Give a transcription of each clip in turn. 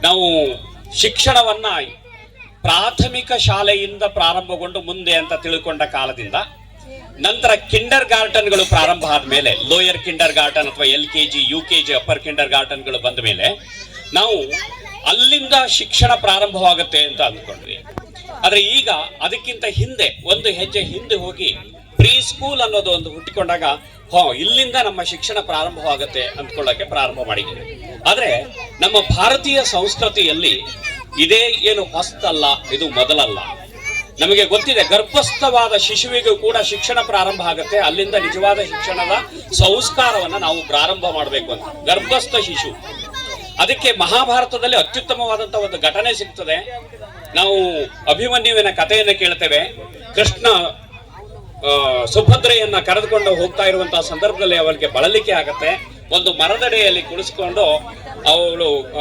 ನಾವು ಶಿಕ್ಷಣವನ್ನ ಪ್ರಾಥಮಿಕ ಶಾಲೆಯಿಂದ ಪ್ರಾರಂಭಗೊಂಡು ಮುಂದೆ ಅಂತ ತಿಳ್ಕೊಂಡ ಕಾಲದಿಂದ ನಂತರ ಕಿಂಡರ್ ಗಾರ್ಟನ್ಗಳು ಪ್ರಾರಂಭ ಆದ್ಮೇಲೆ ಲೋಯರ್ ಕಿಂಡರ್ ಗಾರ್ಟನ್ ಅಥವಾ LKG UKG ಅಪ್ಪರ್ ಕಿಂಡರ್ ಗಾರ್ಟನ್ಗಳು ಬಂದ ಮೇಲೆ ನಾವು ಅಲ್ಲಿಂದ ಶಿಕ್ಷಣ ಪ್ರಾರಂಭವಾಗುತ್ತೆ ಅಂತ ಅಂದ್ಕೊಂಡ್ವಿ. ಆದ್ರೆ ಈಗ ಅದಕ್ಕಿಂತ ಹಿಂದೆ ಒಂದು ಹೆಜ್ಜೆ ಹಿಂದೆ ಹೋಗಿ ಪ್ರೀ ಸ್ಕೂಲ್ ಅನ್ನೋದು ಒಂದು ಹುಟ್ಟಿಕೊಂಡಾಗ ಇಲ್ಲಿಂದ ನಮ್ಮ ಶಿಕ್ಷಣ ಪ್ರಾರಂಭವಾಗುತ್ತೆ ಅಂದ್ಕೊಳ್ಳಕ್ಕೆ ಪ್ರಾರಂಭ ಮಾಡಿದ್ದೀವಿ. ಆದ್ರೆ ನಮ್ಮ ಭಾರತೀಯ ಸಂಸ್ಕೃತಿಯಲ್ಲಿ ಇದೇ ಏನು ಹೊಸ್ತಲ್ಲ, ಇದು ಮೊದಲಲ್ಲ. ನಮಗೆ ಗೊತ್ತಿದೆ, ಗರ್ಭಸ್ಥವಾದ ಶಿಶುವಿಗೂ ಕೂಡ ಶಿಕ್ಷಣ ಪ್ರಾರಂಭ ಆಗುತ್ತೆ. ಅಲ್ಲಿಂದ ನಿಜವಾದ ಶಿಕ್ಷಣದ ಸಂಸ್ಕಾರವನ್ನ ನಾವು ಪ್ರಾರಂಭ ಮಾಡಬೇಕು ಅಂತ. ಗರ್ಭಸ್ಥ ಶಿಶು, ಅದಕ್ಕೆ ಮಹಾಭಾರತದಲ್ಲಿ ಅತ್ಯುತ್ತಮವಾದಂತಹ ಒಂದು ಘಟನೆ ಸಿಗ್ತದೆ. ನಾವು ಅಭಿಮನ್ಯುವಿನ ಕಥೆಯನ್ನು ಕೇಳ್ತೇವೆ. ಕೃಷ್ಣ ಸುಭದ್ರೆಯನ್ನ ಕರೆದುಕೊಂಡು ಹೋಗ್ತಾ ಇರುವಂತಹ ಸಂದರ್ಭದಲ್ಲಿ ಅವಳಿಗೆ ಬಳಲಿಕೆ ಆಗತ್ತೆ. ಒಂದು ಮರದಡಿಯಲ್ಲಿ ಕುಳಿಸ್ಕೊಂಡು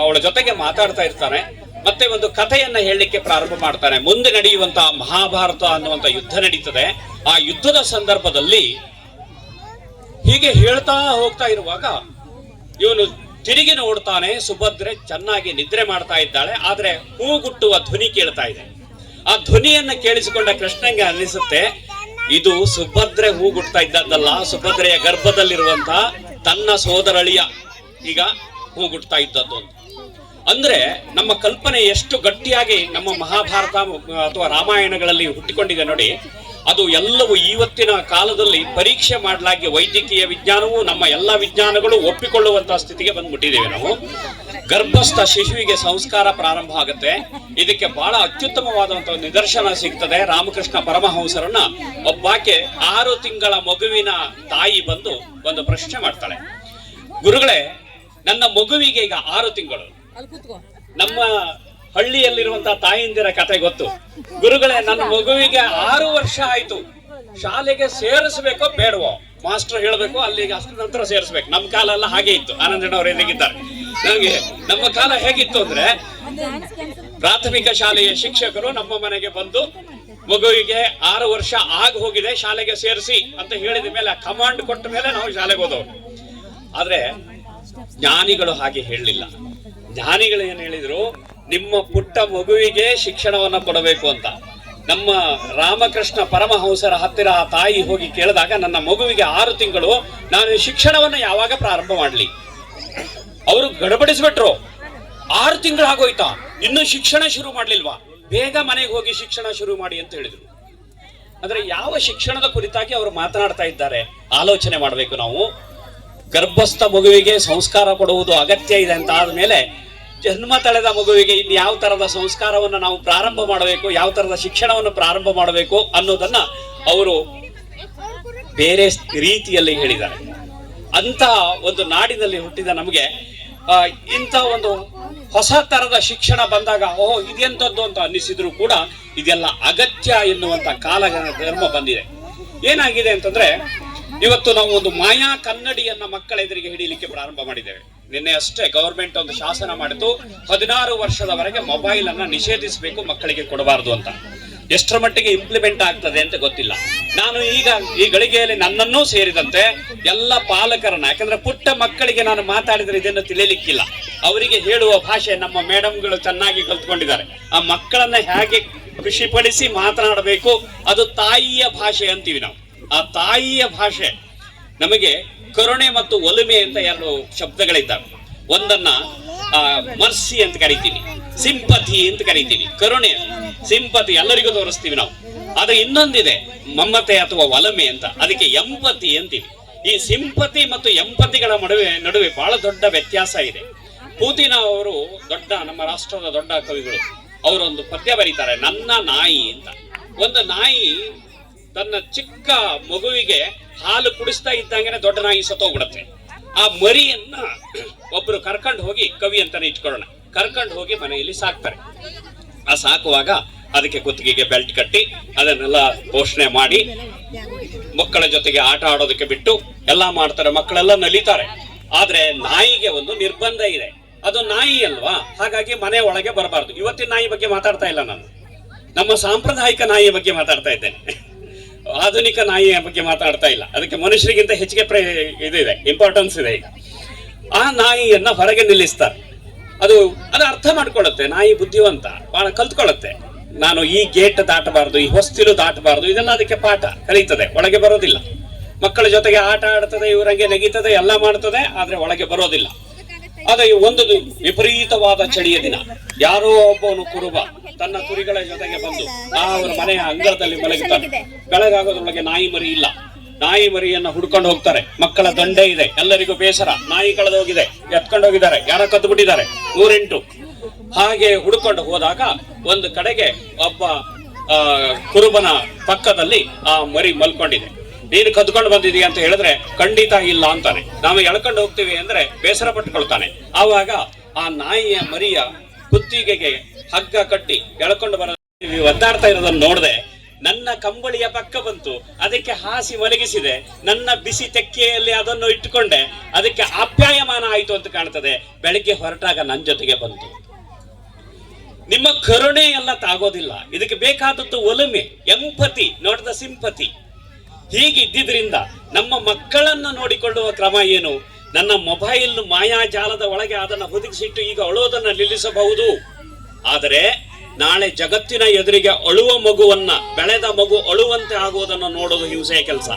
ಅವಳ ಜೊತೆಗೆ ಮಾತಾಡ್ತಾ ಇರ್ತಾನೆ. ಮತ್ತೆ ಒಂದು ಕಥೆಯನ್ನ ಹೇಳಲಿಕ್ಕೆ ಪ್ರಾರಂಭ ಮಾಡ್ತಾನೆ. ಮುಂದೆ ನಡೆಯುವಂತಹ ಮಹಾಭಾರತ ಅನ್ನುವಂತ ಯುದ್ಧ ನಡೀತದೆ. ಆ ಯುದ್ಧದ ಸಂದರ್ಭದಲ್ಲಿ ಹೀಗೆ ಹೇಳ್ತಾ ಹೋಗ್ತಾ ಇರುವಾಗ ಇವನು ತಿರುಗಿ ನೋಡ್ತಾನೆ. ಸುಭದ್ರೆ ಚೆನ್ನಾಗಿ ನಿದ್ರೆ ಮಾಡ್ತಾ ಇದ್ದಾಳೆ, ಆದ್ರೆ ಹೂಗುಟ್ಟುವ ಧ್ವನಿ ಕೇಳ್ತಾ ಇದೆ. ಆ ಧ್ವನಿಯನ್ನ ಕೇಳಿಸಿಕೊಂಡ ಕೃಷ್ಣಂಗೆ ಅನ್ನಿಸುತ್ತೆ, ಇದು ಸುಭದ್ರೆ ಹೂಗುಟ್ತಾ ಇದ್ದದ್ದಲ್ಲ, ಸುಭದ್ರೆಯ ಗರ್ಭದಲ್ಲಿರುವಂತ ತನ್ನ ಸೋದರಳಿಯ ಈಗ ಹೂಗುಟ್ತಾ ಇದ್ದದ್ದು ಅಂತ. ಅಂದ್ರೆ ನಮ್ಮ ಕಲ್ಪನೆ ಎಷ್ಟು ಗಟ್ಟಿಯಾಗಿ ನಮ್ಮ ಮಹಾಭಾರತ ಅಥವಾ ರಾಮಾಯಣಗಳಲ್ಲಿ ಹುಟ್ಟಿಕೊಂಡಿದೆ ನೋಡಿ. ಅದು ಎಲ್ಲವೂ ಇವತ್ತಿನ ಕಾಲದಲ್ಲಿ ಪರೀಕ್ಷೆ ಮಾಡಲಾಗಿ ವೈದ್ಯಕೀಯ ವಿಜ್ಞಾನವು ನಮ್ಮ ಎಲ್ಲ ವಿಜ್ಞಾನಗಳು ಒಪ್ಪಿಕೊಳ್ಳುವಂತಹ ಸ್ಥಿತಿಗೆ ಬಂದ್ಬಿಟ್ಟಿದ್ದೇವೆ ನಾವು. ಗರ್ಭಸ್ಥ ಶಿಶುವಿಗೆ ಸಂಸ್ಕಾರ ಪ್ರಾರಂಭ ಆಗುತ್ತೆ. ಇದಕ್ಕೆ ಬಹಳ ಅತ್ಯುತ್ತಮವಾದಂತಹ ನಿದರ್ಶನ ಸಿಗ್ತದೆ. ರಾಮಕೃಷ್ಣ ಪರಮಹಂಸರನ್ನ ಒಬ್ಬಾಕೆ 6 ತಿಂಗಳ ಮಗುವಿನ ತಾಯಿ ಬಂದು ಒಂದು ಪ್ರಶ್ನೆ ಮಾಡ್ತಾಳೆ. ಗುರುಗಳೇ, ನನ್ನ ಮಗುವಿಗೆ ಈಗ 6 ತಿಂಗಳು. ನಮ್ಮ ಹಳ್ಳಿಯಲ್ಲಿರುವಂತಹ ತಾಯಿಂದಿರ ಕತೆ ಗೊತ್ತು. ಗುರುಗಳೇ, ನನ್ನ ಮಗುವಿಗೆ 6 ವರ್ಷ ಆಯ್ತು, ಶಾಲೆಗೆ ಸೇರಿಸಬೇಕೋ ಬೇಡವೋ? ಮಾಸ್ಟರ್ ಹೇಳ್ಬೇಕು, ಅಲ್ಲಿಗೆ ಅಷ್ಟರ ನಂತರ ಸೇರಿಸ್ಬೇಕು. ನಮ್ಮ ಕಾಲ ಎಲ್ಲ ಹಾಗೆ ಇತ್ತು. ಆನಂದಣ್ಣವ್ರು ಎಲ್ಲಿಗಿದ್ದಾರೆ? ನನಗೆ ನಮ್ಮ ಕಾಲ ಹೇಗಿತ್ತು ಅಂದ್ರೆ, ಪ್ರಾಥಮಿಕ ಶಾಲೆಯ ಶಿಕ್ಷಕರು ನಮ್ಮ ಮನೆಗೆ ಬಂದು ಮಗುವಿಗೆ 6 ವರ್ಷ ಆಗ ಹೋಗಿದೆ, ಶಾಲೆಗೆ ಸೇರಿಸಿ ಅಂತ ಹೇಳಿದ ಮೇಲೆ, ಕಮಾಂಡ್ ಕೊಟ್ಟ ಮೇಲೆ ನಾವು ಶಾಲೆಗೆ ಹೋದವರು. ಆದ್ರೆ ಜ್ಞಾನಿಗಳು ಹಾಗೆ ಹೇಳಲಿಲ್ಲ. ಜ್ಞಾನಿಗಳು ಏನ್ ಹೇಳಿದ್ರು, ನಿಮ್ಮ ಪುಟ್ಟ ಮಗುವಿಗೆ ಶಿಕ್ಷಣವನ್ನ ಕೊಡಬೇಕು ಅಂತ. ನಮ್ಮ ರಾಮಕೃಷ್ಣ ಪರಮಹಂಸರ ಹತ್ತಿರ ಆ ತಾಯಿ ಹೋಗಿ ಕೇಳಿದಾಗ, ನನ್ನ ಮಗುವಿಗೆ 6 ತಿಂಗಳು, ನಾನು ಶಿಕ್ಷಣವನ್ನ ಯಾವಾಗ ಪ್ರಾರಂಭ ಮಾಡ್ಲಿ? ಅವರು ಗಡಬಡಿಸ್ಬಿಟ್ರು. 6 ತಿಂಗಳು ಆಗೋಯ್ತಾ, ಇನ್ನು ಶಿಕ್ಷಣ ಶುರು ಮಾಡ್ಲಿಲ್ವಾ? ಬೇಗ ಮನೆಗೆ ಹೋಗಿ ಶಿಕ್ಷಣ ಶುರು ಮಾಡಿ ಅಂತ ಹೇಳಿದ್ರು. ಅಂದ್ರೆ ಯಾವ ಶಿಕ್ಷಣದ ಕುರಿತಾಗಿ ಅವರು ಮಾತನಾಡ್ತಾ ಇದ್ದಾರೆ ಆಲೋಚನೆ ಮಾಡಬೇಕು ನಾವು. ಗರ್ಭಸ್ಥ ಮಗುವಿಗೆ ಸಂಸ್ಕಾರ ಕೊಡುವುದು ಅಗತ್ಯ ಇದೆ ಅಂತ ಆದ್ಮೇಲೆ, ಜನ್ಮ ತಳೆದ ಮಗುವಿಗೆ ಇನ್ನು ಯಾವ ತರದ ಸಂಸ್ಕಾರವನ್ನು ನಾವು ಪ್ರಾರಂಭ ಮಾಡಬೇಕು, ಯಾವ ತರದ ಶಿಕ್ಷಣವನ್ನು ಪ್ರಾರಂಭ ಮಾಡಬೇಕು ಅನ್ನೋದನ್ನ ಅವರು ಬೇರೆ ರೀತಿಯಲ್ಲಿ ಹೇಳಿದ್ದಾರೆ. ಅಂತ ಒಂದು ನಾಡಿನಲ್ಲಿ ಹುಟ್ಟಿದ ನಮಗೆ ಇಂಥ ಒಂದು ಹೊಸ ತರದ ಶಿಕ್ಷಣ ಬಂದಾಗ ಇದೆಂತದ್ದು ಅಂತ ಅನ್ನಿಸಿದ್ರು ಕೂಡ ಇದೆಲ್ಲ ಅಗತ್ಯ ಎನ್ನುವಂತ ಕಾಲ ಧರ್ಮ ಬಂದಿದೆ. ಏನಾಗಿದೆ ಅಂತಂದ್ರೆ, ಇವತ್ತು ನಾವು ಒಂದು ಮಾಯಾ ಕನ್ನಡಿಯನ್ನ ಮಕ್ಕಳ ಎದುರಿಗೆ ಹಿಡಿಯಲಿಕ್ಕೆ ಪ್ರಾರಂಭ ಮಾಡಿದ್ದೇವೆ. ನಿನ್ನೆ ಅಷ್ಟೇ ಗವರ್ಮೆಂಟ್ ಒಂದು ಶಾಸನ ಮಾಡಿತು, 16 ವರ್ಷದವರೆಗೆ ಮೊಬೈಲ್ ಅನ್ನ ನಿಷೇಧಿಸಬೇಕು, ಮಕ್ಕಳಿಗೆ ಕೊಡಬಾರದು ಅಂತ. ಎಷ್ಟರ ಮಟ್ಟಿಗೆ ಇಂಪ್ಲಿಮೆಂಟ್ ಆಗ್ತದೆ ಅಂತ ಗೊತ್ತಿಲ್ಲ. ನಾನು ಈಗ ಈ ಗಳಿಗೆಯಲ್ಲಿ ನನ್ನನ್ನೂ ಸೇರಿದಂತೆ ಎಲ್ಲ ಪಾಲಕರನ್ನ, ಯಾಕಂದ್ರೆ ಪುಟ್ಟ ಮಕ್ಕಳಿಗೆ ನಾನು ಮಾತಾಡಿದ್ರೆ ಇದನ್ನು ತಿಳಿಯಲಿಕ್ಕಿಲ್ಲ. ಅವರಿಗೆ ಹೇಳುವ ಭಾಷೆ ನಮ್ಮ ಮೇಡಮ್ಗಳು ಚೆನ್ನಾಗಿ ಕಲ್ತ್ಕೊಂಡಿದ್ದಾರೆ. ಆ ಮಕ್ಕಳನ್ನ ಹೇಗೆ ಖುಷಿಪಡಿಸಿ ಮಾತನಾಡಬೇಕು, ಅದು ತಾಯಿಯ ಭಾಷೆ ಅಂತೀವಿ ನಾವು. ಆ ತಾಯಿಯ ಭಾಷೆ ನಮಗೆ ಕರುಣೆ ಮತ್ತು ಒಲುಮೆ ಅಂತ 2 ಶಬ್ದಗಳಿದ್ದಾವೆ. ಒಂದನ್ನ ಮರ್ಸಿ ಅಂತ ಕರಿತೀವಿ, ಸಿಂಪಥಿ ಅಂತ ಕರಿತೀವಿ. ಕರುಣೆ, ಸಿಂಪಥಿ ಎಲ್ಲರಿಗೂ ತೋರಿಸ್ತೀವಿ ನಾವು. ಆದ್ರೆ ಇನ್ನೊಂದಿದೆ ಮಮತೆ ಅಥವಾ ಒಲಮೆ ಅಂತ, ಅದಕ್ಕೆ ಎಂಪತಿ ಅಂತೀವಿ. ಈ ಸಿಂಪತಿ ಮತ್ತು ಎಂಪತಿಗಳ ನಡುವೆ ಬಹಳ ದೊಡ್ಡ ವ್ಯತ್ಯಾಸ ಇದೆ. ಪೂತಿನ ಅವರು ನಮ್ಮ ರಾಷ್ಟ್ರದ ದೊಡ್ಡ ಕವಿಗಳು, ಅವರೊಂದು ಪದ್ಯ ಬರೀತಾರೆ, ನನ್ನ ನಾಯಿ ಅಂತ. ಒಂದು ನಾಯಿ ತನ್ನ ಚಿಕ್ಕ ಮಗುವಿಗೆ ಹಾಲು ಕುಡಿಸ್ತಾ ಇದ್ದಂಗೆನೆ ದೊಡ್ಡ ನಾಯಿ ಸತ್ತೋಗ್ಬಿಡತ್ತೆ. ಆ ಮರಿಯನ್ನ ಒಬ್ರು ಕರ್ಕೊಂಡು ಹೋಗಿ, ಕವಿ ಅಂತಾನೆ ಇಟ್ಕೊಳ್ಳೋಣ, ಕರ್ಕೊಂಡು ಹೋಗಿ ಮನೆಯಲ್ಲಿ ಸಾಕ್ತಾರೆ. ಆ ಸಾಕುವಾಗ ಅದಕ್ಕೆ ಕುತ್ತಿಗೆಗೆ ಬೆಲ್ಟ್ ಕಟ್ಟಿ ಅದನ್ನೆಲ್ಲ ಪೋಷಣೆ ಮಾಡಿ ಮಕ್ಕಳ ಜೊತೆಗೆ ಆಟ ಆಡೋದಕ್ಕೆ ಬಿಟ್ಟು ಎಲ್ಲಾ ಮಾಡ್ತಾರೆ. ಮಕ್ಕಳೆಲ್ಲ ನಲಿತಾರೆ. ಆದ್ರೆ ನಾಯಿಗೆ ಒಂದು ನಿರ್ಬಂಧ ಇದೆ, ಅದು ನಾಯಿ ಅಲ್ವಾ, ಹಾಗಾಗಿ ಮನೆ ಒಳಗೆ ಬರಬಾರ್ದು. ಇವತ್ತಿನ ನಾಯಿ ಬಗ್ಗೆ ಮಾತಾಡ್ತಾ ಇಲ್ಲ ನಾನು, ನಮ್ಮ ಸಾಂಪ್ರದಾಯಿಕ ನಾಯಿಯ ಬಗ್ಗೆ ಮಾತಾಡ್ತಾ ಇದ್ದೇನೆ. ಆಧುನಿಕ ನಾಯಿಯ ಬಗ್ಗೆ ಮಾತಾಡ್ತಾ ಇಲ್ಲ. ಅದಕ್ಕೆ ಮನುಷ್ಯರಿಗಿಂತ ಹೆಚ್ಚಿಗೆ ಇಂಪಾರ್ಟೆನ್ಸ್ ಇದೆ. ಈಗ ಆ ನಾಯಿಯನ್ನ ಹೊರಗೆ ನಿಲ್ಲಿಸ್ತಾರೆ. ಅದು ಅದು ಅರ್ಥ ಮಾಡ್ಕೊಳ್ಳುತ್ತೆ. ನಾಯಿ ಬುದ್ಧಿವಂತ, ಬಹಳ ಕಲ್ತ್ಕೊಳ್ಳುತ್ತೆ. ನಾನು ಈ ಗೇಟ್ ದಾಟಬಾರದು, ಈ ಹೊಸ್ತಿಲು ದಾಟಬಾರದು, ಇದೆಲ್ಲ ಅದಕ್ಕೆ ಪಾಠ ಕಲಿತದೆ, ಒಳಗೆ ಬರೋದಿಲ್ಲ. ಮಕ್ಕಳ ಜೊತೆಗೆ ಆಟ ಆಡ್ತದೆ, ಇವರಂಗೆ ನೆಗೀತದೆ, ಎಲ್ಲ ಮಾಡ್ತದೆ, ಆದ್ರೆ ಒಳಗೆ ಬರೋದಿಲ್ಲ. ಅದೇ ಒಂದು ವಿಪರೀತವಾದ ಚಳಿಯ ದಿನ, ಯಾರೋ ಒಬ್ಬವನು ಕುರುಬ ತನ್ನ ಕುರಿಗಳ ಜೊತೆಗೆ ಬಂದು ಅವರ ಮನೆಯ ಅಂಗಳದಲ್ಲಿ ಮಲಗುತ್ತಾನೆ. ಬೆಳಗಾಗೋದ್ರೊಳಗೆ ನಾಯಿ ಮರಿ ಇಲ್ಲ. ನಾಯಿ ಮರಿಯನ್ನ ಹುಡ್ಕೊಂಡು ಹೋಗ್ತಾರೆ. ಮಕ್ಕಳ ದಂಡೆ ಇದೆ, ಎಲ್ಲರಿಗೂ ಬೇಸರ. ನಾಯಿ ಕಳೆದೋಗಿದೆ, ಎತ್ಕೊಂಡು ಹೋಗಿದ್ದಾರೆ, ಯಾರ ಕದ್ದು ಬಿಟ್ಟಿದ್ದಾರೆ, 108. ಹಾಗೆ ಹುಡ್ಕೊಂಡು ಹೋದಾಗ ಒಂದು ಕಡೆಗೆ ಒಬ್ಬ ಕುರುಬನ ಪಕ್ಕದಲ್ಲಿ ಆ ಮರಿ ಮಲ್ಕೊಂಡಿದೆ. ನೀನು ಕದ್ಕೊಂಡು ಬಂದಿದೀಯ ಅಂತ ಹೇಳಿದ್ರೆ ಖಂಡಿತ ಇಲ್ಲ ಅಂತಾನೆ. ನಾವು ಎಳ್ಕೊಂಡು ಹೋಗ್ತೀವಿ ಅಂದ್ರೆ ಬೇಸರ ಪಟ್ಕೊಳ್ತಾನೆ. ಆವಾಗ ಆ ನಾಯಿಯ ಮರಿಯ ಕುತ್ತಿಗೆಗೆ ಹಗ್ಗ ಕಟ್ಟಿ ಎಳ್ಕೊಂಡು ಬರ ಒದ್ದಾಡ್ತಾ ಇರೋದನ್ನ ನೋಡದೆ ನನ್ನ ಕಂಬಳಿಯ ಪಕ್ಕ ಬಂತು, ಅದಕ್ಕೆ ಹಾಸಿ ಮಲಗಿಸಿದೆ, ನನ್ನ ಬಿಸಿ ತೆಕ್ಕೆಯಲ್ಲಿ ಅದನ್ನು ಇಟ್ಟುಕೊಂಡೆ, ಅದಕ್ಕೆ ಆಪ್ಯಾಯಮಾನ ಆಯಿತು ಅಂತ ಕಾಣ್ತದೆ. ಬೆಳಿಗ್ಗೆ ಹೊರಟಾಗ ನನ್ನ ಜೊತೆಗೆ ಬಂತು. ನಿಮ್ಮ ಕರುಣೆ ಎಲ್ಲ ತಾಗೋದಿಲ್ಲ, ಇದಕ್ಕೆ ಬೇಕಾದದ್ದು ಒಲುಮೆ, ಎಂಪತಿ, ನಾಟ್ ದ ಸಿಂಪತಿ. ಹೀಗಿದ್ದಿದ್ರಿಂದ ನಮ್ಮ ಮಕ್ಕಳನ್ನ ನೋಡಿಕೊಳ್ಳುವ ಕ್ರಮ ಏನು? ನನ್ನ ಮೊಬೈಲ್ ಮಾಯಾಜಾಲದ ಒಳಗೆ ಅದನ್ನು ಹುದುಗಿಸಿಟ್ಟು ಈಗ ಅಳುವುದನ್ನು ನಿಲ್ಲಿಸಬಹುದು. ಆದರೆ ನಾಳೆ ಜಗತ್ತಿನ ಎದುರಿಗೆ ಅಳುವ ಮಗುವನ್ನ, ಬೆಳೆದ ಮಗು ಅಳುವಂತೆ ಆಗುವುದನ್ನು ನೋಡೋದು ಹಿಂಸೆಯ ಕೆಲಸ.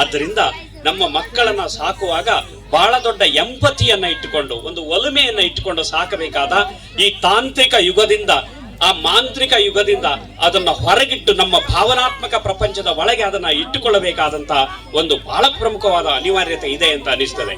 ಆದ್ದರಿಂದ ನಮ್ಮ ಮಕ್ಕಳನ್ನ ಸಾಕುವಾಗ ಬಹಳ ದೊಡ್ಡ ಎಂಪತಿಯನ್ನ ಇಟ್ಟುಕೊಂಡು, ಒಂದು ಒಲುಮೆಯನ್ನ ಇಟ್ಟುಕೊಂಡು ಸಾಕಬೇಕಾದ ಈ ತಾಂತ್ರಿಕ ಯುಗದಿಂದ, ಆ ಮಾಂತ್ರಿಕ ಯುಗದಿಂದ ಅದನ್ನ ಹೊರಗಿಟ್ಟು ನಮ್ಮ ಭಾವನಾತ್ಮಕ ಪ್ರಪಂಚದ ಒಳಗೆ ಅದನ್ನ ಇಟ್ಟುಕೊಳ್ಳಬೇಕಾದಂತ ಒಂದು ಬಹಳ ಪ್ರಮುಖವಾದ ಅನಿವಾರ್ಯತೆ ಇದೆ ಅಂತ ಅನಿಸ್ತದೆ.